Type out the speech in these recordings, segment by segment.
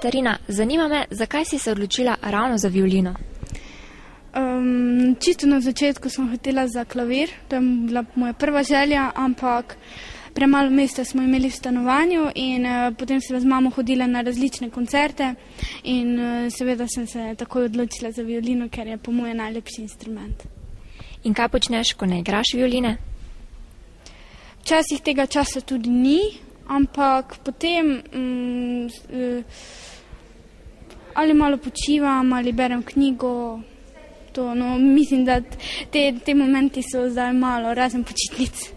Katarina, zanima me, zakaj si se odločila ravno za violino? Čisto na začetku sem hotela za klavir, to je bila moja prva želja, ampak premalo mesta smo imeli v stanovanju in potem sem z mamo hodila na različne koncerte in seveda sem se takoj odločila za violino, ker je po moje najlepši instrument. In kaj počneš, ko ne igraš violine? Včasih tega časa tudi ni, ampak potem ali malo počivam, ali berem knjigo. Mislim, da te momenti so zdaj malo, razen počitnic.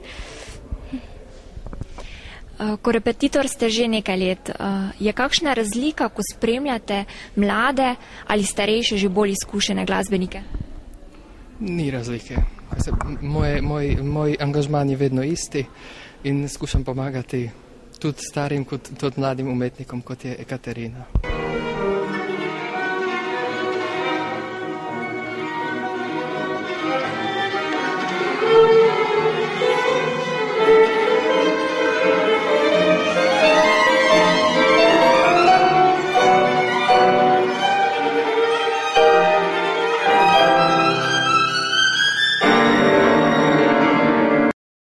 Ko repetitor ste že nekaj let, je kakšna razlika, ko spremljate mlade ali starejše, že bolj izkušene glasbenike? Ni razlike. Moj angažman je vedno isti in skušam pomagati tudi starim, kot tudi mladim umetnikom, kot je Katarina.